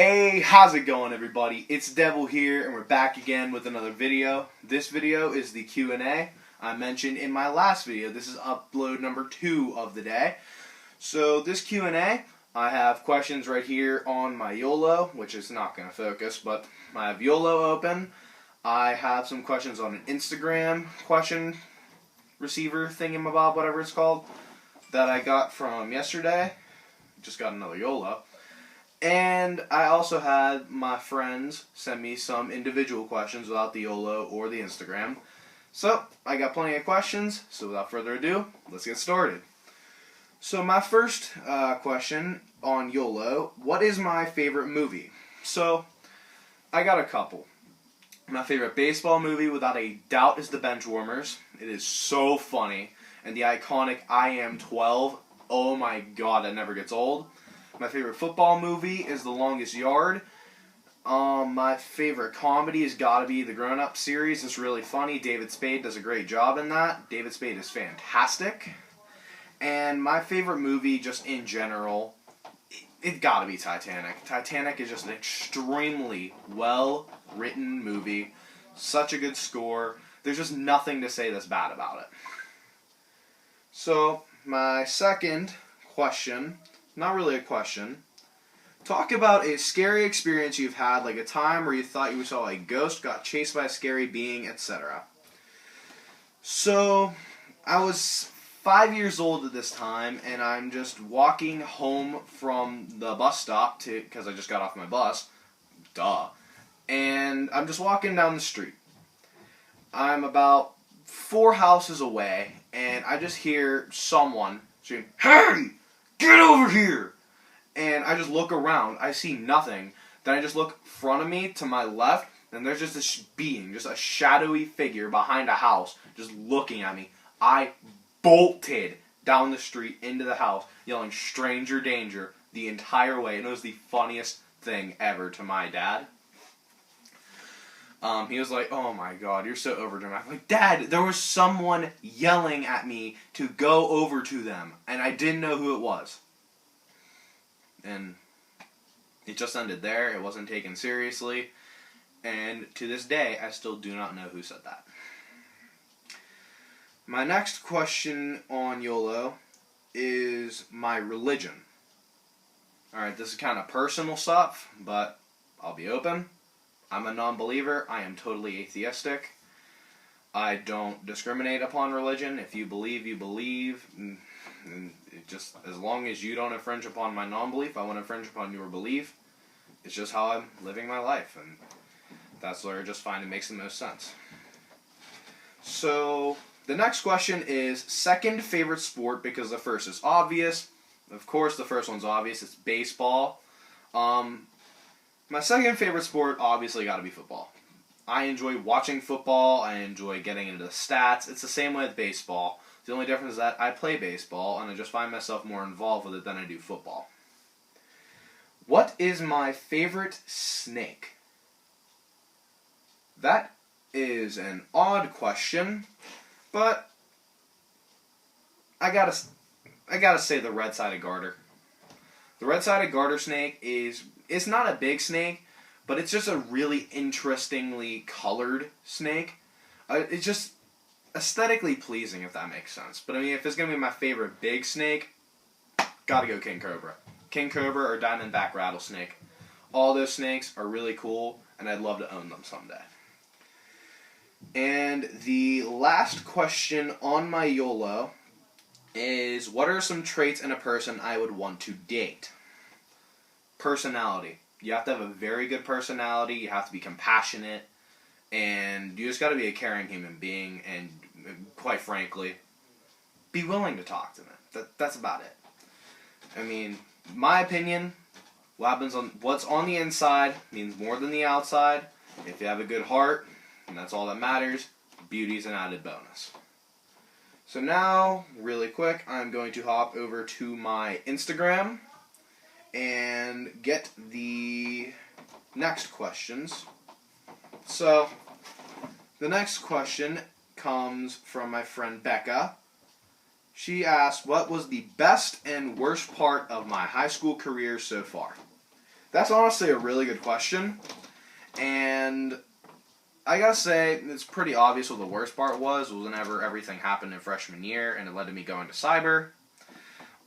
Hey, how's it going, everybody? It's Devil here, and we're back again with another video. This video is the Q&A I mentioned in my last video. This is upload number 2 of the day. So this Q&A, I have questions right here on my YOLO, which is not going to focus, but I have YOLO open. I have some questions on an Instagram question receiver thingamabob, whatever it's called, that I got from yesterday. Just got another YOLO. And I also had my friends send me some individual questions without the YOLO or the Instagram. So, I got plenty of questions, so without further ado, let's get started. So my first question on YOLO, what is my favorite movie? So, I got a couple. My favorite baseball movie, without a doubt, is The Benchwarmers. It is so funny. And the iconic I Am 12, oh my god, that never gets old. My favorite football movie is The Longest Yard. My favorite comedy has got to be the Grown Up series. It's really funny. David Spade does a great job in that. David Spade is fantastic. And my favorite movie, just in general, it's got to be Titanic. Titanic is just an extremely well-written movie. Such a good score. There's just nothing to say that's bad about it. So, my second question... Not really a question. Talk about a scary experience you've had, like a time where you thought you saw a ghost, got chased by a scary being, etc. So, I was 5 years old at this time, and I'm just walking home from the bus stop because I just got off my bus. Duh. And I'm just walking down the street. I'm about 4 houses away, and I just hear someone saying, "Hey! Get over here!" And I just look around. I see nothing. Then I just look in front of me to my left, and there's just this being, just a shadowy figure behind a house, just looking at me. I bolted down the street into the house, yelling "Stranger danger" the entire way, and it was the funniest thing ever to my dad. He was like, "Oh my god, you're so overdramatic." I'm like, "Dad, there was someone yelling at me to go over to them, and I didn't know who it was." And it just ended there. It wasn't taken seriously. And to this day, I still do not know who said that. My next question on YOLO is my religion. Alright, this is kind of personal stuff, but I'll be open. I'm a non-believer. I am totally atheistic. I don't discriminate upon religion. If you believe, you believe. And it just, as long as you don't infringe upon my non-belief, I won't infringe upon your belief. It's just how I'm living my life, and that's where I just find it makes the most sense. So, the next question is second favorite sport, because the first is obvious. Of course, the first one's obvious. It's baseball. My second favorite sport, obviously, got to be football. I enjoy watching football. I enjoy getting into the stats. It's the same way with baseball. The only difference is that I play baseball, and I just find myself more involved with it than I do football. What is my favorite snake? That is an odd question, but I gotta say the red-sided garter. The red-sided garter snake it's not a big snake, but it's just a really interestingly colored snake. It's just aesthetically pleasing, if that makes sense. But I mean, if it's going to be my favorite big snake, gotta go king cobra. King cobra or diamondback rattlesnake. All those snakes are really cool, and I'd love to own them someday. And the last question on my YOLO is, what are some traits in a person I would want to date? Personality. You have to have a very good personality. You have to be compassionate. And you just got to be a caring human being. And quite frankly, be willing to talk to them. That's about it. I mean, my opinion, what's on the inside means more than the outside. If you have a good heart, and that's all that matters, beauty's an added bonus. So now, really quick, I'm going to hop over to my Instagram and get the next questions. So, the next question comes from my friend Becca. She asked, what was the best and worst part of my high school career so far? That's honestly a really good question. And I gotta say, it's pretty obvious what the worst part was whenever everything happened in freshman year and it led to me going to cyber.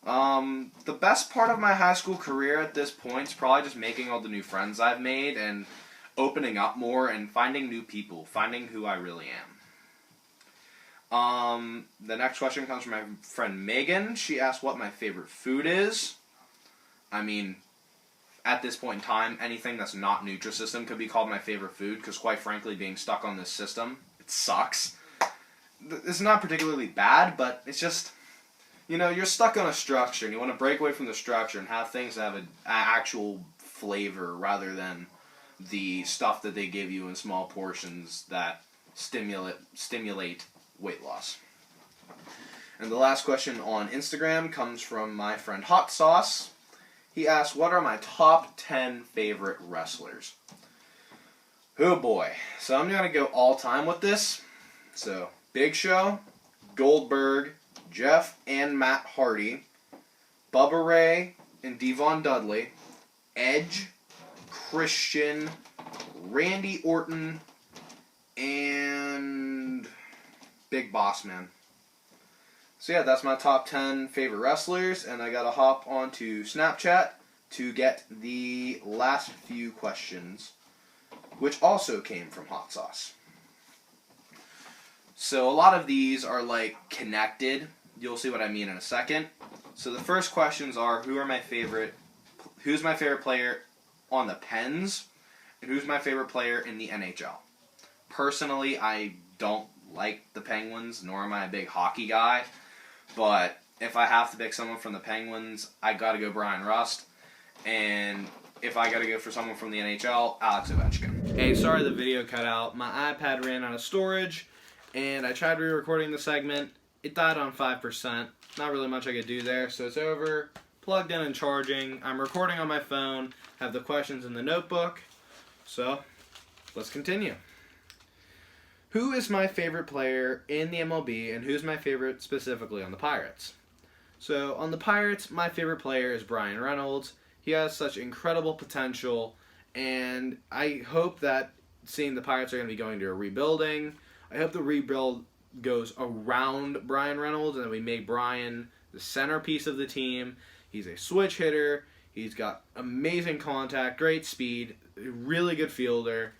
The best part of my high school career at this point is probably just making all the new friends I've made and opening up more and finding new people, finding who I really am. The next question comes from my friend Megan. She asked what my favorite food is. I mean, at this point in time, anything that's not Nutrisystem could be called my favorite food, because quite frankly, being stuck on this system, it sucks. It's not particularly bad, but it's just, you're stuck on a structure, and you want to break away from the structure and have things that have an actual flavor rather than the stuff that they give you in small portions that stimulate weight loss. And the last question on Instagram comes from my friend Hot Sauce. He asked, what are my top 10 favorite wrestlers? Oh boy. So I'm going to go all time with this. So, Big Show, Goldberg, Jeff and Matt Hardy, Bubba Ray and Devon Dudley, Edge, Christian, Randy Orton, and Big Boss Man. So yeah, that's my top 10 favorite wrestlers, and I gotta hop onto Snapchat to get the last few questions, which also came from Hot Sauce. So a lot of these are connected. You'll see what I mean in a second. So the first questions are, who's my favorite player on the Pens, and who's my favorite player in the NHL? Personally, I don't like the Penguins, nor am I a big hockey guy. But if I have to pick someone from the Penguins, I gotta go Brian Rust. And if I gotta go for someone from the NHL, Alex Ovechkin. Hey, sorry the video cut out. My iPad ran out of storage, and I tried re-recording the segment. It died on 5%. Not really much I could do there, so it's over. Plugged in and charging. I'm recording on my phone. Have the questions in the notebook. So, let's continue. Who is my favorite player in the MLB, and who's my favorite specifically on the Pirates? So, on the Pirates, my favorite player is Brian Reynolds. He has such incredible potential, and I hope that seeing the Pirates are going to be going to a rebuilding, I hope the rebuild goes around Brian Reynolds, and that we make Brian the centerpiece of the team. He's a switch hitter. He's got amazing contact, great speed, really good fielder.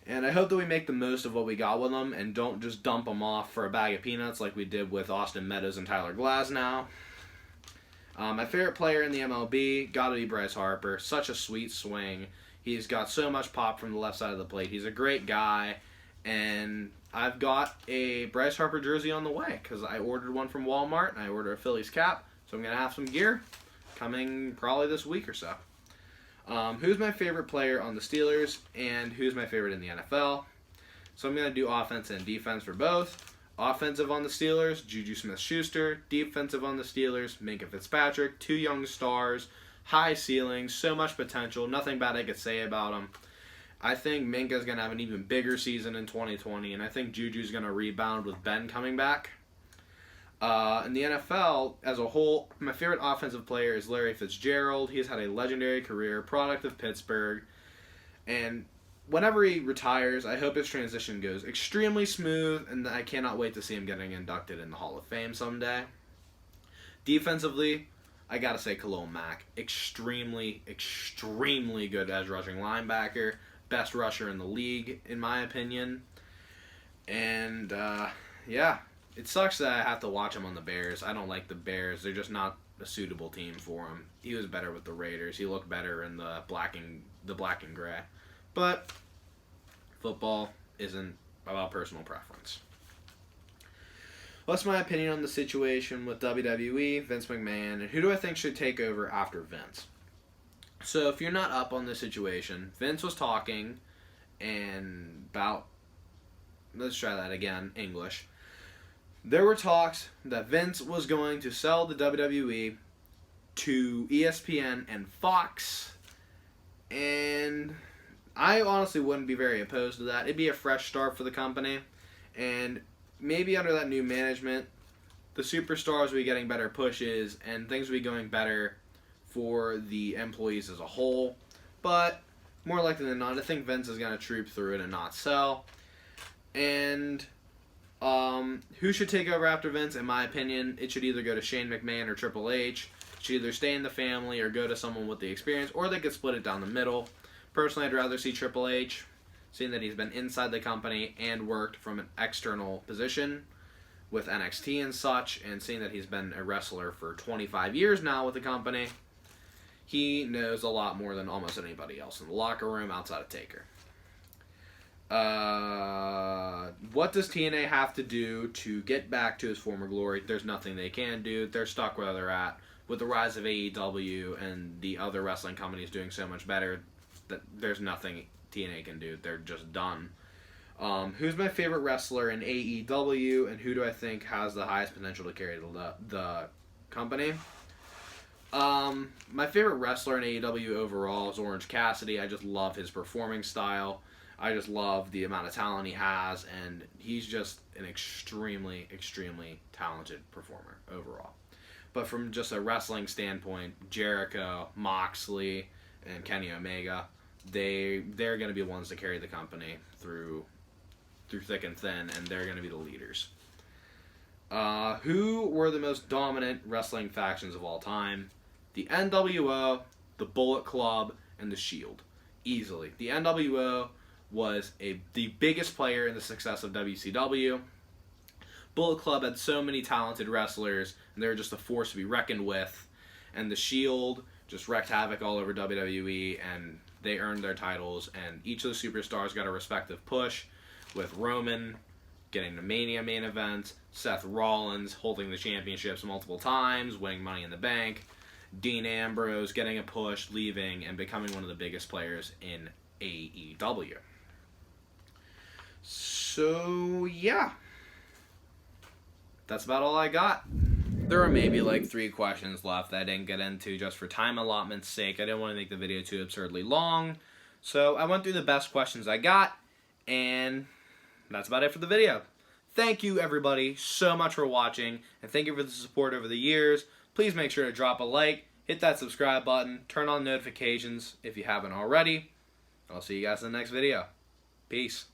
And I hope that we make the most of what we got with him and don't just dump him off for a bag of peanuts like we did with Austin Meadows and Tyler Glasnow. My favorite player in the MLB, gotta be Bryce Harper. Such a sweet swing. He's got so much pop from the left side of the plate. He's a great guy. And I've got a Bryce Harper jersey on the way because I ordered one from Walmart and I ordered a Phillies cap. So I'm going to have some gear coming probably this week or so. Who's my favorite player on the Steelers, and who's my favorite in the NFL? So I'm going to do offense and defense for both. Offensive on the Steelers, Juju Smith-Schuster. Defensive on the Steelers, Minkah Fitzpatrick. 2 young stars, high ceilings, so much potential. Nothing bad I could say about them. I think Minkah's going to have an even bigger season in 2020, and I think Juju's going to rebound with Ben coming back. In the NFL as a whole, my favorite offensive player is Larry Fitzgerald. He's had a legendary career, product of Pittsburgh. And whenever he retires, I hope his transition goes extremely smooth, and I cannot wait to see him getting inducted in the Hall of Fame someday. Defensively, I gotta say Khalil Mack. Extremely, extremely good edge rushing linebacker. Best rusher in the league, in my opinion. And, yeah. It sucks that I have to watch him on the Bears. I don't like the Bears. They're just not a suitable team for him. He was better with the Raiders. He looked better in the black and gray. But football isn't about personal preference. What's my opinion on the situation with WWE, Vince McMahon, and who do I think should take over after Vince? So if you're not up on the situation, Vince was talking and about, let's try that again, English. There were talks that Vince was going to sell the WWE to ESPN and Fox, and I honestly wouldn't be very opposed to that. It'd be a fresh start for the company, and maybe under that new management, the superstars will be getting better pushes, and things will be going better for the employees as a whole. But more likely than not, I think Vince is going to troop through it and not sell. And who should take over after Vince? In my opinion, it should either go to Shane McMahon or Triple H. It should either stay in the family or go to someone with the experience, or they could split it down the middle. Personally, I'd rather see Triple H, seeing that he's been inside the company and worked from an external position with NXT and such, and seeing that he's been a wrestler for 25 years now with the company. He knows a lot more than almost anybody else in the locker room outside of Taker. What does TNA have to do to get back to his former glory? There's nothing they can do. They're stuck where they're at. With the rise of AEW and the other wrestling companies doing so much better, that there's nothing TNA can do. They're just done. Who's my favorite wrestler in AEW, and who do I think has the highest potential to carry the company? My favorite wrestler in AEW overall is Orange Cassidy. I just love his performing style. I just love the amount of talent he has, and he's just an extremely, extremely talented performer overall. But from just a wrestling standpoint, Jericho, Moxley, and Kenny Omega, they're going to be the ones to carry the company through thick and thin, and they're going to be the leaders. Who were the most dominant wrestling factions of all time? The NWO, the Bullet Club, and the Shield. Easily. The NWO was the biggest player in the success of WCW. Bullet Club had so many talented wrestlers, and they were just a force to be reckoned with. And the Shield just wreaked havoc all over WWE, and they earned their titles. And each of the superstars got a respective push, with Roman getting the Mania main event, Seth Rollins holding the championships multiple times, winning Money in the Bank, Dean Ambrose getting a push, leaving, and becoming one of the biggest players in AEW. So, yeah. That's about all I got. There are maybe like 3 questions left that I didn't get into just for time allotment's sake. I didn't want to make the video too absurdly long. So I went through the best questions I got, and that's about it for the video. Thank you everybody so much for watching, and thank you for the support over the years. Please make sure to drop a like, hit that subscribe button, turn on notifications if you haven't already. I'll see you guys in the next video. Peace.